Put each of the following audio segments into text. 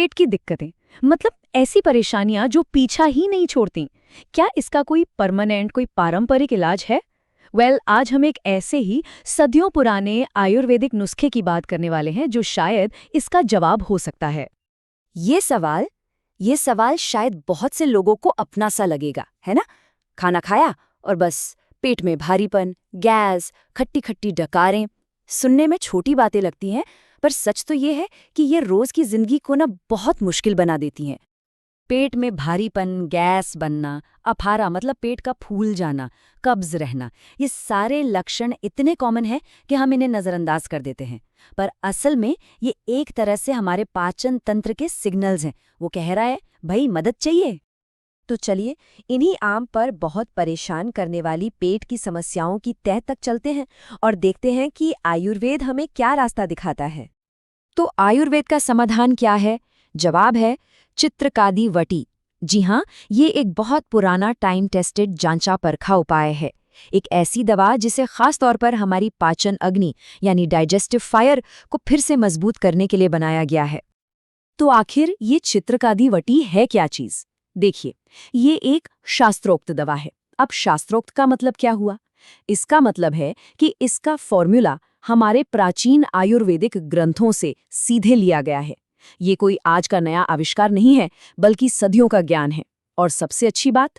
पेट की दिक्कतें, मतलब ऐसी परेशानियां जो पीछा ही नहीं छोड़ती। क्या इसका कोई परमानेंट, कोई पारंपरिक इलाज है? आज हम एक ऐसे ही सदियों पुराने आयुर्वेदिक नुस्खे की बात करने वाले हैं जो शायद इसका जवाब हो सकता है। ये सवाल ये सवाल शायद बहुत से लोगों को अपना सा लगेगा, है ना? खाना खाया और बस पेट में भारीपन, गैस, खट्टी खट्टी डकारें। सुनने में छोटी बातें लगती हैं, पर सच तो ये है कि ये रोज की जिंदगी को ना बहुत मुश्किल बना देती हैं। पेट में भारीपन, गैस बनना, अफारा मतलब पेट का फूल जाना, कब्ज रहना, ये सारे लक्षण इतने कॉमन हैं कि हम इन्हें नज़रअंदाज कर देते हैं। पर असल में ये एक तरह से हमारे पाचन तंत्र के सिग्नल्स हैं। वो कह रहा है, भाई मदद चाहिए। तो चलिए, इन्हीं आम पर बहुत परेशान करने वाली पेट की समस्याओं की तह तक चलते हैं और देखते हैं कि आयुर्वेद हमें क्या रास्ता दिखाता है। तो आयुर्वेद का समाधान क्या है? जवाब है चित्रकादि वटी। जी हाँ, ये एक बहुत पुराना टाइम टेस्टेड जांचा परखा उपाय है। एक ऐसी दवा जिसे खास तौर पर हमारी पाचन अग्नि यानी डाइजेस्टिव फायर को फिर से मजबूत करने के लिए बनाया गया है। तो आखिर ये चित्रकादि वटी है क्या चीज? देखिए, ये एक शास्त्रोक्त दवा है। अब शास्त्रोक्त का मतलब क्या हुआ? इसका मतलब है कि इसका फॉर्मूला हमारे प्राचीन आयुर्वेदिक ग्रंथों से सीधे लिया गया है। ये कोई आज का नया आविष्कार नहीं है, बल्कि सदियों का ज्ञान है। और सबसे अच्छी बात,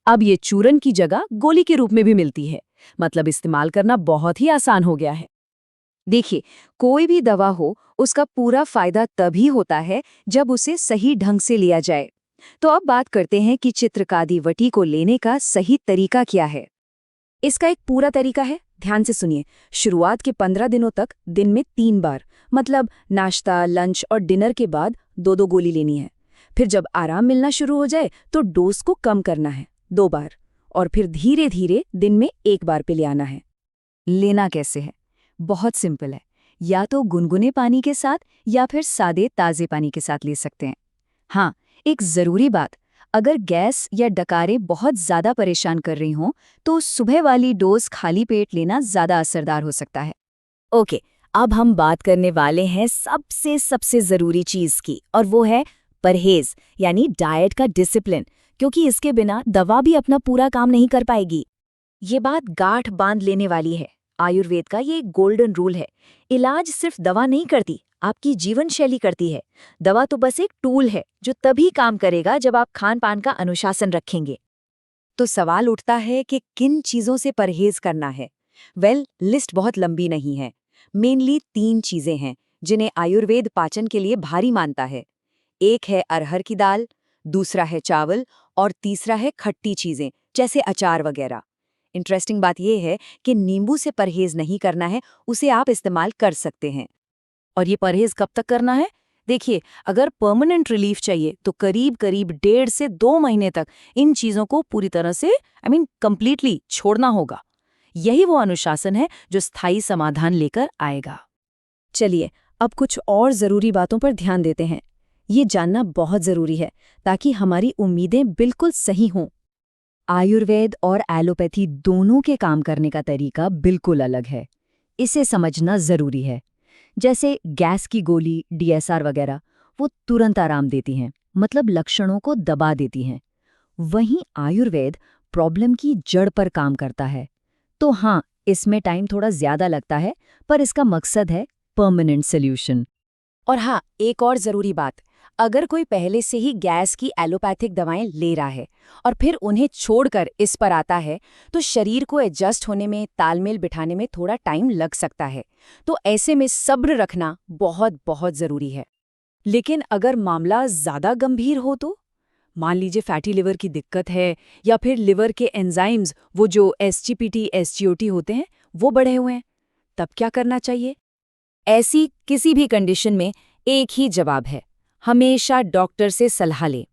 अब ये चूरन की जगह गोली के रूप में भी मिलती है। मतलब इस्तेमाल करना बहुत ही आसान हो गया है। देखिए, कोई भी दवा हो, उसका पूरा फायदा तभी होता है जब उसे सही ढंग से लिया जाए। तो अब बात करते हैं कि चित्रकादि वटी को लेने का सही तरीका क्या है। इसका एक पूरा तरीका है, ध्यान से सुनिए। शुरुआत के 15 दिनों तक दिन में 3 बार, मतलब नाश्ता, लंच और डिनर के बाद 2-2 गोली लेनी है। फिर जब आराम मिलना शुरू हो जाए तो डोज को कम करना है, 2 बार, और फिर धीरे धीरे दिन में 1 बार पे ले आना है। लेना कैसे है? बहुत सिंपल है। या तो गुनगुने पानी के साथ या फिर सादे ताज़े पानी के साथ ले सकते हैं। हाँ, एक ज़रूरी बात, अगर गैस या डकारें बहुत ज़्यादा परेशान कर रही हों तो सुबह वाली डोज खाली पेट लेना ज़्यादा असरदार हो सकता है। ओके, अब हम बात करने वाले हैं सबसे ज़रूरी चीज़ की, और वो है परहेज यानी डाइट का डिसिप्लिन, क्योंकि इसके बिना दवा भी अपना पूरा काम नहीं कर पाएगी। ये बात गांठ बांध लेने वाली है। आयुर्वेद का ये एक गोल्डन रूल है। इलाज सिर्फ दवा नहीं करती, आपकी जीवन शैली करती है। दवा तो बस एक टूल है जो तभी काम करेगा जब आप खान पान का अनुशासन रखेंगे। तो सवाल उठता है कि किन चीज़ों से परहेज करना है। लिस्ट बहुत लंबी नहीं है। मेनली 3 चीज़ें हैं जिन्हें आयुर्वेद पाचन के लिए भारी मानता है। एक है अरहर की दाल, दूसरा है चावल और तीसरा है खट्टी चीज़ें जैसे अचार वगैरह। इंटरेस्टिंग बात यह है कि नींबू से परहेज नहीं करना है, उसे आप इस्तेमाल कर सकते हैं। और ये परहेज कब तक करना है? देखिए, अगर परमानेंट रिलीफ चाहिए तो करीब करीब 1.5 से 2 महीने तक इन चीज़ों को पूरी तरह से कंप्लीटली छोड़ना होगा। यही वो अनुशासन है जो स्थायी समाधान लेकर आएगा। चलिए, अब कुछ और ज़रूरी बातों पर ध्यान देते हैं। ये जानना बहुत ज़रूरी है ताकि हमारी उम्मीदें बिल्कुल सही हों। आयुर्वेद और एलोपैथी दोनों के काम करने का तरीका बिल्कुल अलग है। इसे समझना ज़रूरी है। जैसे गैस की गोली, डीएसआर वगैरह, वो तुरंत आराम देती हैं, मतलब लक्षणों को दबा देती हैं। वहीं आयुर्वेद प्रॉब्लम की जड़ पर काम करता है। तो हाँ, इसमें टाइम थोड़ा ज़्यादा लगता है, पर इसका मकसद है परमानेंट सॉल्यूशन। और हाँ, एक और ज़रूरी बात, अगर कोई पहले से ही गैस की एलोपैथिक दवाएं ले रहा है और फिर उन्हें छोड़कर इस पर आता है, तो शरीर को एडजस्ट होने में, तालमेल बिठाने में थोड़ा टाइम लग सकता है। तो ऐसे में सब्र रखना बहुत बहुत ज़रूरी है। लेकिन अगर मामला ज़्यादा गंभीर हो तो? मान लीजिए फैटी लिवर की दिक्कत है, या फिर लिवर के एंजाइम्स, वो जो एसजीपीटी, एसजीओटी होते हैं, वो बढ़े हुए हैं, तब क्या करना चाहिए? ऐसी किसी भी कंडीशन में एक ही जवाब है, हमेशा डॉक्टर से सलाह लें।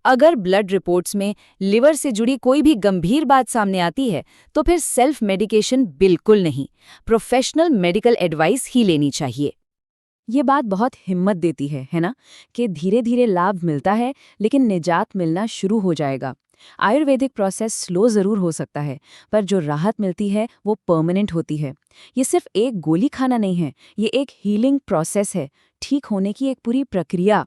अगर ब्लड रिपोर्ट्स में लिवर से जुड़ी कोई भी गंभीर बात सामने आती है तो फिर सेल्फ मेडिकेशन बिल्कुल नहीं, प्रोफेशनल मेडिकल एडवाइस ही लेनी चाहिए। ये बात बहुत हिम्मत देती है ना, कि धीरे धीरे लाभ मिलता है लेकिन निजात मिलना शुरू हो जाएगा। आयुर्वेदिक प्रोसेस स्लो ज़रूर हो सकता है, पर जो राहत मिलती है वो परमानेंट होती है। ये सिर्फ एक गोली खाना नहीं है, ये एक हीलिंग प्रोसेस है, ठीक होने की एक पूरी प्रक्रिया।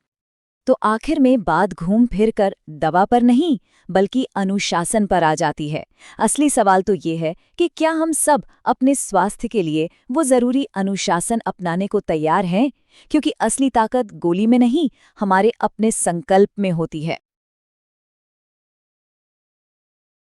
तो आखिर में बात घूम फिर कर दवा पर नहीं बल्कि अनुशासन पर आ जाती है। असली सवाल तो ये है कि क्या हम सब अपने स्वास्थ्य के लिए वो ज़रूरी अनुशासन अपनाने को तैयार हैं? क्योंकि असली ताकत गोली में नहीं, हमारे अपने संकल्प में होती है।